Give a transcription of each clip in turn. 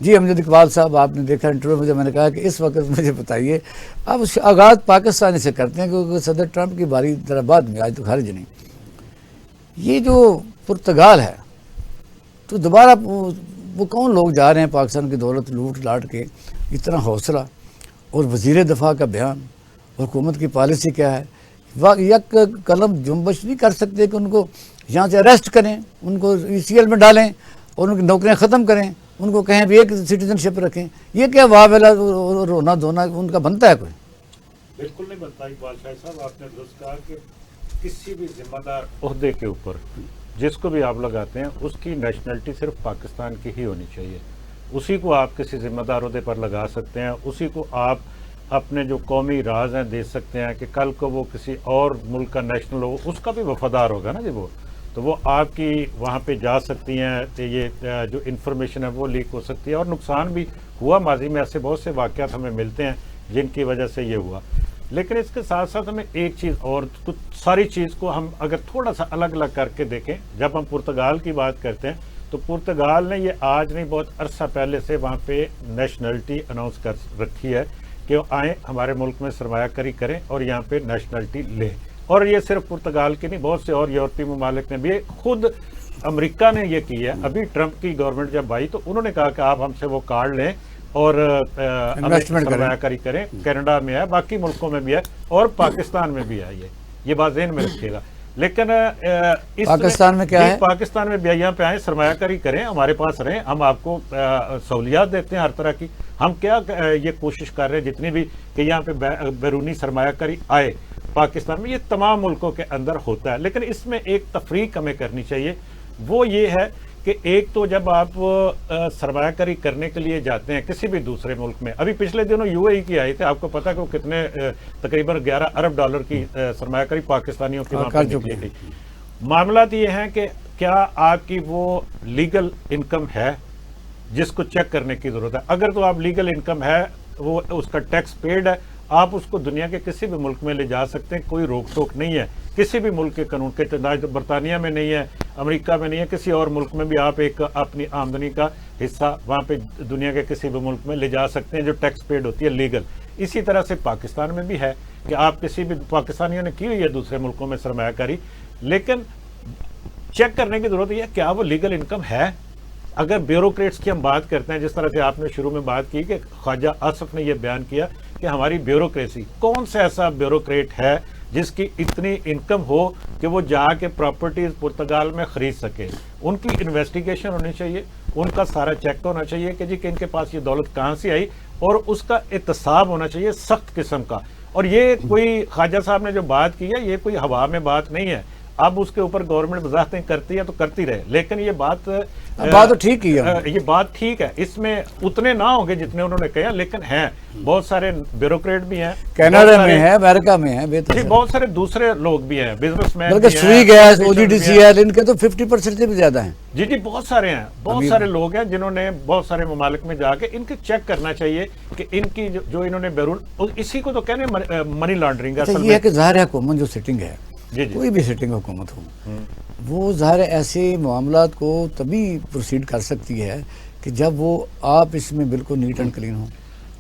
جی امجد اقبال صاحب، آپ نے دیکھا انٹرویو میں جب میں نے کہا کہ اس وقت مجھے بتائیے، آپ آغاز پاکستانی سے کرتے ہیں کیونکہ صدر ٹرمپ کی باری ذرا بعد میں، آج تو خارج نہیں. یہ جو پرتگال ہے تو دوبارہ وہ کون لوگ جا رہے ہیں پاکستان کی دولت لوٹ لاٹ کے، اتنا حوصلہ، اور وزیر دفاع کا بیان، حکومت کی پالیسی کیا ہے. یک قلم جنبش نہیں کر سکتے کہ ان کو یہاں سے اریسٹ کریں، ان کو ECL میں ڈالیں اور ان کی نوکریاں ختم کریں، ان کو کہیں بھی ایک سٹیزن شپ رکھیں. یہ کیا واویلا رونا دھونا ان کا بنتا ہے کوئی؟ بالکل نہیں بنتا. اقبال شاہ صاحب، آپ نے درست کہا کہ کسی بھی ذمہ دار عہدے کے اوپر جس کو بھی آپ لگاتے ہیں اس کی نیشنلٹی صرف پاکستان کی ہی ہونی چاہیے. اسی کو آپ کسی ذمہ دار عہدے پر لگا سکتے ہیں، اسی کو آپ اپنے جو قومی راز ہیں دے سکتے ہیں کہ کل کو وہ کسی اور ملک کا نیشنل ہو، اس کا بھی وفادار ہوگا نا جی وہ، تو وہ آپ کی وہاں پہ جا سکتی ہیں. یہ جو انفارمیشن ہے وہ لیک ہو سکتی ہے، اور نقصان بھی ہوا ماضی میں. ایسے بہت سے واقعات ہمیں ملتے ہیں جن کی وجہ سے یہ ہوا. لیکن اس کے ساتھ ساتھ ہمیں ایک چیز اور، ساری چیز کو ہم اگر تھوڑا سا الگ الگ کر کے دیکھیں. جب ہم پرتگال کی بات کرتے ہیں تو پرتگال نے یہ آج نہیں بہت عرصہ پہلے سے وہاں پہ نیشنلٹی اناؤنس کر رکھی ہے کہ وہ آئیں ہمارے ملک میں سرمایہ کاری کریں اور یہاں پہ نیشنلٹی لیں. اور یہ صرف پرتگال کی نہیں، بہت سے اور یورپی ممالک نے بھی. خود امریکہ نے یہ کی ہے. ابھی ٹرمپ کی گورنمنٹ جب آئی تو انہوں نے کہا کہ آپ ہم سے وہ کارڈ لیں اور سرمایہ کاری کریں. کینیڈا میں ہے، باقی ملکوں میں بھی ہے، اور پاکستان میں بھی ہے. یہ بات ذہن میں رکھیے گا. لیکن پاکستان میں کیا ہے؟ پاکستان میں بھی یہاں پہ آئیں، سرمایہ کاری کریں، ہمارے پاس رہیں، ہم آپ کو سہولیات دیتے ہیں ہر طرح کی. ہم کیا یہ کوشش کر رہے ہیں جتنی بھی کہ یہاں پہ بیرونی سرمایہ کاری آئے پاکستان میں. یہ تمام ملکوں کے اندر ہوتا ہے. لیکن اس میں ایک تفریق ہمیں کرنی چاہیے. وہ یہ ہے کہ ایک تو جب آپ سرمایہ کاری کرنے کے لیے جاتے ہیں کسی بھی دوسرے ملک میں، ابھی پچھلے دنوں UAE کی آئی تھے، آپ کو پتا کہ وہ کتنے تقریباً 11 ارب ڈالر کی سرمایہ کاری پاکستانیوں کی وہاں پر نکلی تھی. معاملات یہ ہیں کہ کیا آپ کی وہ لیگل انکم ہے جس کو چیک کرنے کی ضرورت ہے. اگر تو آپ لیگل انکم ہے، وہ اس کا ٹیکس پیڈ ہے، آپ اس کو دنیا کے کسی بھی ملک میں لے جا سکتے ہیں. کوئی روک ٹوک نہیں ہے کسی بھی ملک کے قانون کے. برطانیہ میں نہیں ہے، امریکہ میں نہیں ہے، کسی اور ملک میں بھی آپ ایک اپنی آمدنی کا حصہ وہاں پہ دنیا کے کسی بھی ملک میں لے جا سکتے ہیں جو ٹیکس پیڈ ہوتی ہے لیگل. اسی طرح سے پاکستان میں بھی ہے کہ آپ کسی بھی، پاکستانیوں نے کی ہوئی ہے دوسرے ملکوں میں سرمایہ کاری، لیکن چیک کرنے کی ضرورت ہے کیا وہ لیگل انکم ہے. اگر بیوروکریٹس کی ہم بات کرتے ہیں، جس طرح سے آپ نے شروع میں بات کی کہ خواجہ آصف نے یہ بیان کیا کہ ہماری بیوروکریسی، کون سا ایسا بیوروکریٹ ہے جس کی اتنی انکم ہو کہ وہ جا کے پراپرٹیز پرتگال میں خرید سکے. ان کی انویسٹیگیشن ہونی چاہیے، ان کا سارا چیک ہونا چاہیے کہ جی کہ ان کے پاس یہ دولت کہاں سے آئی، اور اس کا احتساب ہونا چاہیے سخت قسم کا. اور یہ کوئی خواجہ صاحب نے جو بات کی ہے یہ کوئی ہوا میں بات نہیں ہے. اب اس کے اوپر گورنمنٹ وضاحتیں کرتی ہے تو کرتی رہے، لیکن یہ بات تو ٹھیک ہی ہے. یہ بات ٹھیک ہے. اس میں اتنے نہ ہوں گے جتنے انہوں نے کہا، لیکن ہیں بہت سارے بیوروکریٹ بھی ہیں، کینیڈا میں ہیں، امریکہ میں ہیں، بہت سارے دوسرے لوگ بھی ہیں، بزنس مین، بلکہ سوئی گیس، OGDCL، ان کے تو 50% سے بھی زیادہ ہیں. جی بہت سارے ہیں، بہت سارے لوگ ہیں جنہوں نے بہت سارے ممالک میں جا کے ان کے چیک کرنا چاہیے کہ ان کی جو انہوں نے بیرون، اسی کو تو کہنے منی لانڈرنگ. یہ ہے کہ ظاہر حکومت جو سٹنگ ہے، کوئی بھی سٹنگ حکومت ہو، وہ ظاہر ایسے معاملات کو تبھی پروسیڈ کر سکتی ہے کہ جب وہ آپ اس میں بالکل نیٹ اینڈ کلین ہو.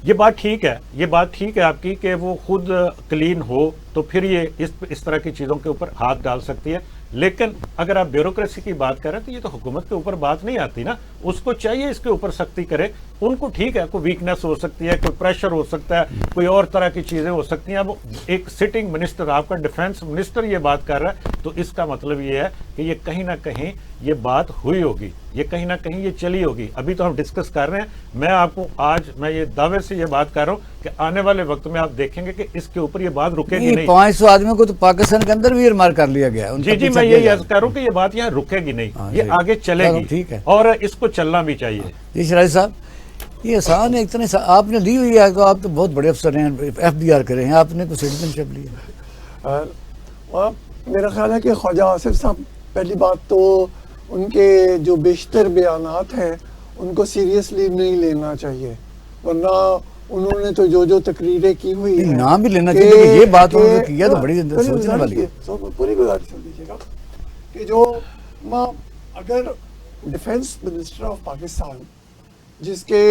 یہ بات ٹھیک ہے، یہ بات ٹھیک ہے آپ کی کہ وہ خود کلین ہو تو پھر یہ اس طرح کی چیزوں کے اوپر ہاتھ ڈال سکتی ہے. لیکن اگر آپ بیوروکریسی کی بات کریں تو یہ تو حکومت کے اوپر بات نہیں آتی نا. اس کو چاہیے اس کے اوپر سختی کرے. ان کو ٹھیک ہے، کوئی ویکنیس ہو سکتی ہے، کوئی پریشر ہو سکتا ہے، کوئی اور طرح کی چیزیں ہو سکتی ہیں. اب ایک سٹنگ منسٹر، آپ کا ڈیفینس منسٹر یہ بات کر رہا ہے تو اس کا مطلب یہ ہے کہ یہ کہیں نہ کہیں یہ بات ہوئی ہوگی، یہ کہیں نہ کہیں یہ چلی ہوگی. ابھی تو ہم ڈسکس کر رہے ہیں. میں آپ کو آج میں یہ دعوے سے یہ بات کر رہا ہوں کہ آنے والے وقت میں آپ دیکھیں گے کہ اس کے اوپر یہ بات رکے گی نہیں. 500 آدمیوں کو تو پاکستان کے اندر بھی ایرمار کر لیا گیا. جی میں یہی عرض کر رہا ہوں کہ یہ بات یہاں رکے گی نہیں، یہ آگے چلے گی اور اس کو چلنا بھی چاہیے. جی شراج صاحب، یہ آسان ہے اتنے، آپ نے لی ہوئی ہے تو آپ تو بہت بڑے افسر ہیں، FDR کرے ہیں، آپ نے کوئی سٹیزن شپ لی ہے. میرا خیال ہے کہ خواجہ آصف صاحب، پہلی بات تو ان کے جو بیشتر بیانات ہیں ان کو سیریسلی نہیں لینا چاہیے، ورنہ انہوں نے تو جو تقریریں کی ہوئی ہیں، نام بھی لینا چاہیے کہ یہ بات انہوں نے کیا تو بڑی سوچنے والی ہے. پوری گزارش کر دیجیے گا کہ جو اگر ڈیفینس منسٹر آف پاکستان جس کے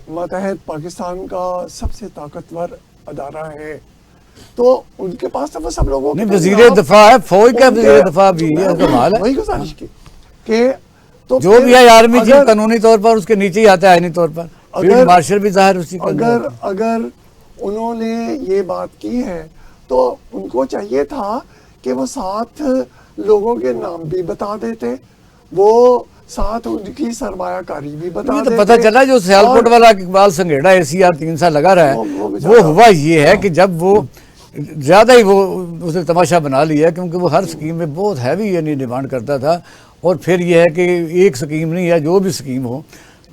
ماتحت پاکستان کا سب سے طاقتور ادارہ ہے، تو ان کے پاس تو وہ سب لوگوں نہیں وزیر دفاع ہے، فوج کا وزیر دفاع بھی ہے، کمال ہے، وہی گزارش کی کہ تو جو بھی ہے آرمی چیف اگر- قانونی طور پر اس کے نیچے ہی آتا ہے آئینی طور پر، فیلڈ مارشل بھی ظاہر اسی کا اگر انہوں نے یہ بات کی ہے تو ان کو چاہیے تھا کہ وہ 7 لوگوں کے نام بھی بتا دیتے، وہ 7 ان کی سرمایہ کاری بھی بتا یہ تو دیتے۔ پتہ چلا جو سیالکوٹ اور والا اقبال سنگھیڑا ACR 3 سال لگا رہا وہ ہے، بیچارہ- وہ ہوا یہ ہے کہ جب وہ زیادہ ہی وہ اس نے تماشا بنا لیا، کیونکہ وہ ہر سکیم میں بہت ہیوی یعنی ڈیمانڈ کرتا تھا، اور پھر یہ ہے کہ ایک سکیم نہیں ہے، جو بھی سکیم ہو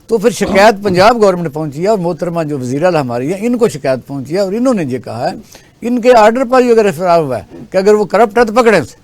تو پھر شکایت پنجاب گورنمنٹ پہنچی ہے، اور محترمہ جو وزیر اعلیٰ ہماری ہیں ان کو شکایت پہنچی ہے، اور انہوں نے یہ کہا ہے ان کے آرڈر پر ہی اگر افراد ہوا ہے کہ اگر وہ کرپٹ ہے تو پکڑیں اسے،